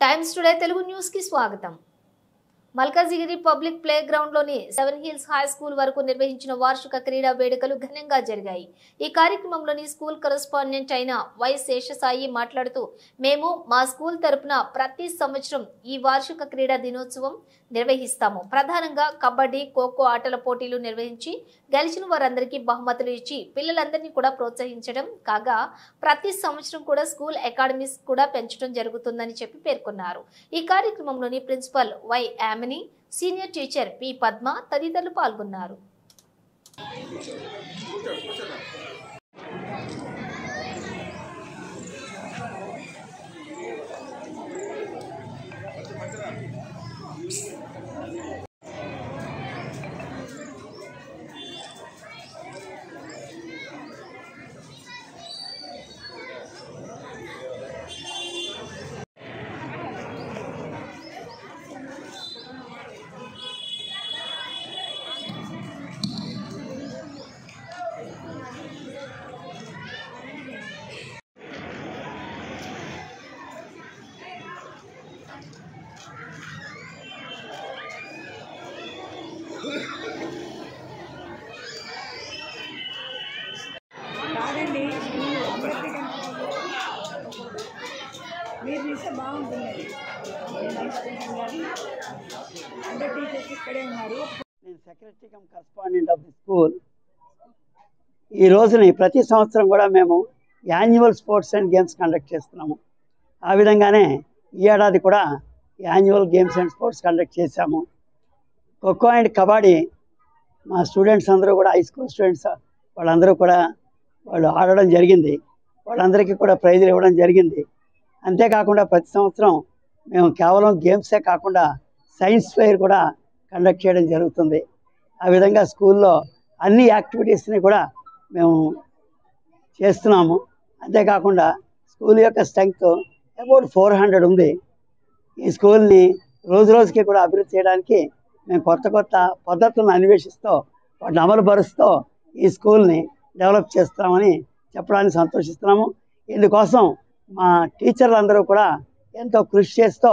Times today Telugu news కి స్వాగతం. Malkajgiri public play ground లోని 7 హిల్స్ హై స్కూల్ వరకు నిర్వహించిన వార్షిక క్రీడా వేడుకలు ఘనంగా జరిగాయి. ఈ కార్యక్రమంలోని స్కూల్ కరెస్పాండెంట్ అయిన వై శేషసాయి మాట్లాడుతూ, మేము మా స్కూల్ తరపున ప్రతి సంవత్సరం ఈ వార్షిక క్రీడా దినోత్సవం నిర్వహిస్తాము. ప్రధానంగా కబడ్డీ, ఖోఖో ఆటల పోటీలు నిర్వహించి గెలిచిన వారందరికీ బహుమతులు ఇచ్చి పిల్లలందరినీ కూడా ప్రోత్సహించడం కాగా ప్రతి సంవత్సరం కూడా స్కూల్ అకాడమీస్ కూడా పెంచడం జరుగుతుందని చెప్పి పేర్కొన్నారు. ఈ కార్యక్రమంలోని principal Y Yamini, senior teacher P Padma తదితరులు పాల్గొన్నారు. కాదండి, మీరు తీస్తే బాగుంటుంది. అందరు టీచర్స్ ఇక్కడే ఉన్నారు. నేను secretary come correspondent of the school. ఈ రోజుని ప్రతి సంవత్సరం కూడా మేము annual sports and games conduct చేస్తున్నాము. ఆ విధంగానే ఈ ఏడాది కూడా annual games and sports conduct చేశాము. ఖోఖో అండ్ కబడ్డీ మా స్టూడెంట్స్ అందరూ కూడా, హై స్కూల్ స్టూడెంట్స్ వాళ్ళందరూ కూడా వాళ్ళు ఆడడం జరిగింది. వాళ్ళందరికీ కూడా ప్రైజులు ఇవ్వడం జరిగింది. అంతేకాకుండా ప్రతి సంవత్సరం మేము కేవలం గేమ్సే కాకుండా సైన్స్ ఫెయిర్ కూడా కండక్ట్ చేయడం జరుగుతుంది. ఆ విధంగా స్కూల్లో అన్ని యాక్టివిటీస్ని కూడా మేము చేస్తున్నాము. అంతేకాకుండా స్కూల్ యొక్క స్ట్రెంగ్త్ అబౌట్ 400 ఉంది. ఈ స్కూల్ని రోజు రోజుకి కూడా అభివృద్ధి చేయడానికి మేము కొత్త కొత్త పద్ధతులను అన్వేషిస్తూ వాటిని అమలుపరుస్తూ ఈ స్కూల్ని డెవలప్ చేస్తామని చెప్పడానికి సంతోషిస్తున్నాము. ఇందుకోసం మా టీచర్లు అందరూ కూడా ఎంతో కృషి చేస్తూ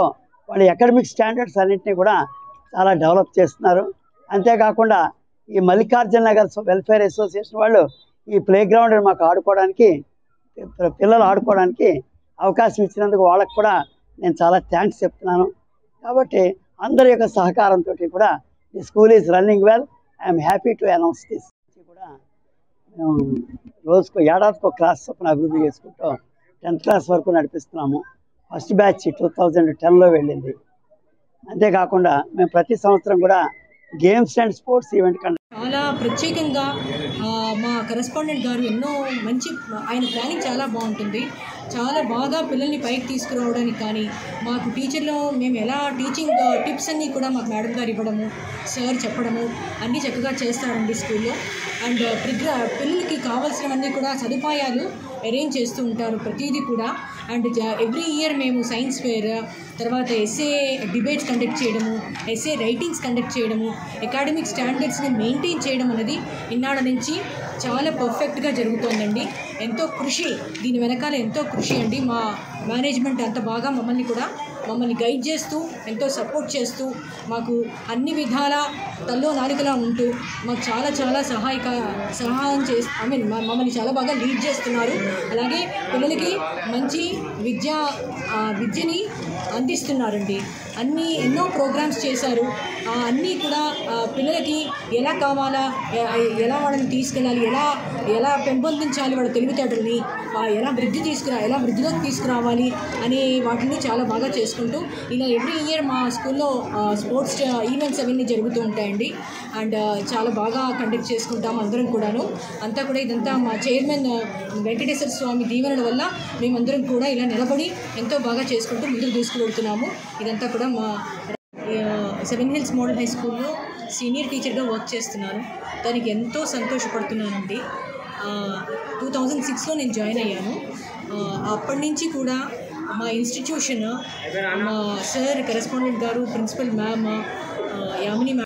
వాళ్ళ అకాడమిక్ స్టాండర్డ్స్ అన్నింటినీ కూడా చాలా డెవలప్ చేస్తున్నారు. అంతేకాకుండా ఈ మల్లికార్జున నగర్ వెల్ఫేర్ అసోసియేషన్ వాళ్ళు ఈ ప్లే గ్రౌండ్ మాకు ఆడుకోవడానికి, పిల్లలు ఆడుకోవడానికి అవకాశం ఇచ్చినందుకు వాళ్ళకు కూడా నేను చాలా థ్యాంక్స్ చెప్తున్నాను. కాబట్టి అందరి యొక్క సహకారంతో కూడా the school is running well. I'm happy to announce this. కూడా మేము రోజుకు ఏడాదికో క్లాస్ చొప్పున అభివృద్ధి చేసుకుంటూ 10th క్లాస్ వరకు నడిపిస్తున్నాము. ఫస్ట్ బ్యాచ్ 2010లో వెళ్ళింది. అంతేకాకుండా మేము ప్రతి సంవత్సరం కూడా గేమ్స్ అండ్ స్పోర్ట్స్ ఈవెంట్ చాలా ప్రత్యేకంగా మా కరెస్పాండెంట్ గారు ఎన్నో మంచి, ఆయన ప్లానింగ్ చాలా బాగుంటుంది. చాలా బాగా పిల్లల్ని పైకి తీసుకురావడానికి కానీ, మాకు టీచర్లో మేము ఎలా టీచింగ్ టిప్స్ అన్నీ కూడా మాకు మేడం గారు ఇవ్వడము, సార్ చెప్పడము అన్నీ చక్కగా చేస్తారండి స్కూల్లో. అండ్ పిల్లలకి కావాల్సినవన్నీ కూడా సదుపాయాలు అరేంజ్ చేస్తూ ఉంటారు ప్రతిదీ కూడా. అండ్ ఎవ్రీ ఇయర్ మేము సైన్స్ ఫేర్, తర్వాత ఎస్ఏ డిబేట్స్ కండక్ట్ చేయడము, ఎస్ఏ రైటింగ్స్ కండక్ట్ చేయడము, అకాడమిక్ స్టాండర్డ్స్ని మెయింటైన్ చేయడం అనేది ఇన్నాళ్ళ నుంచి చాలా పర్ఫెక్ట్గా జరుగుతోందండి. ఎంతో కృషి, దీని వెనకాల ఎంతో కృషి అండి. మా మేనేజ్మెంట్ అంత బాగా మమ్మల్ని గైడ్ చేస్తూ, ఎంతో సపోర్ట్ చేస్తూ, మాకు అన్ని విధాల తల్లో నాలుకలా ఉంటూ మాకు చాలా చాలా సహాయం మమ్మల్ని చాలా బాగా లీడ్ చేస్తున్నారు. అలాగే పిల్లలకి మంచి విద్యని అందిస్తున్నారండి. ఎన్నో ప్రోగ్రామ్స్ చేశారు. అన్నీ కూడా పిల్లలకి ఎలా కావాలా, ఎలా వాళ్ళని తీసుకెళ్ళాలి, ఎలా పెంపొందించాలి వాళ్ళ తెలివితేటల్ని, ఎలా వృద్ధిలోకి తీసుకురావాలి అనే వాటిని చాలా బాగా చేసుకుంటూ ఇలా ఎవ్రీ ఇయర్ మా స్కూల్లో స్పోర్ట్స్ ఈవెంట్స్ అవన్నీ జరుగుతూ ఉంటాయండి. అండ్ చాలా బాగా కండక్ట్ చేసుకుంటాము అందరం కూడాను. అంతా కూడా ఇదంతా మా చైర్మన్ వెంకటేశ్వర స్వామి దీవెనల వల్ల మేమందరం కూడా ఇలా నిలబడి ఎంతో బాగా చేసుకుంటూ ముందుకు తీసుకువెళ్తున్నాము. ఇదంతా కూడా మా 7 హిల్స్ మోడల్ హై స్కూల్లో సీనియర్ టీచర్గా వర్క్ చేస్తున్నాను. దానికి ఎంతో సంతోషపడుతున్నానండి. 2006లో నేను జాయిన్ అయ్యాను. అప్పటి నుంచి కూడా మా ఇన్స్టిట్యూషన్, మా సార్ కరెస్పాండెంట్ గారు, ప్రిన్సిపల్ మ్యామ్ యామిని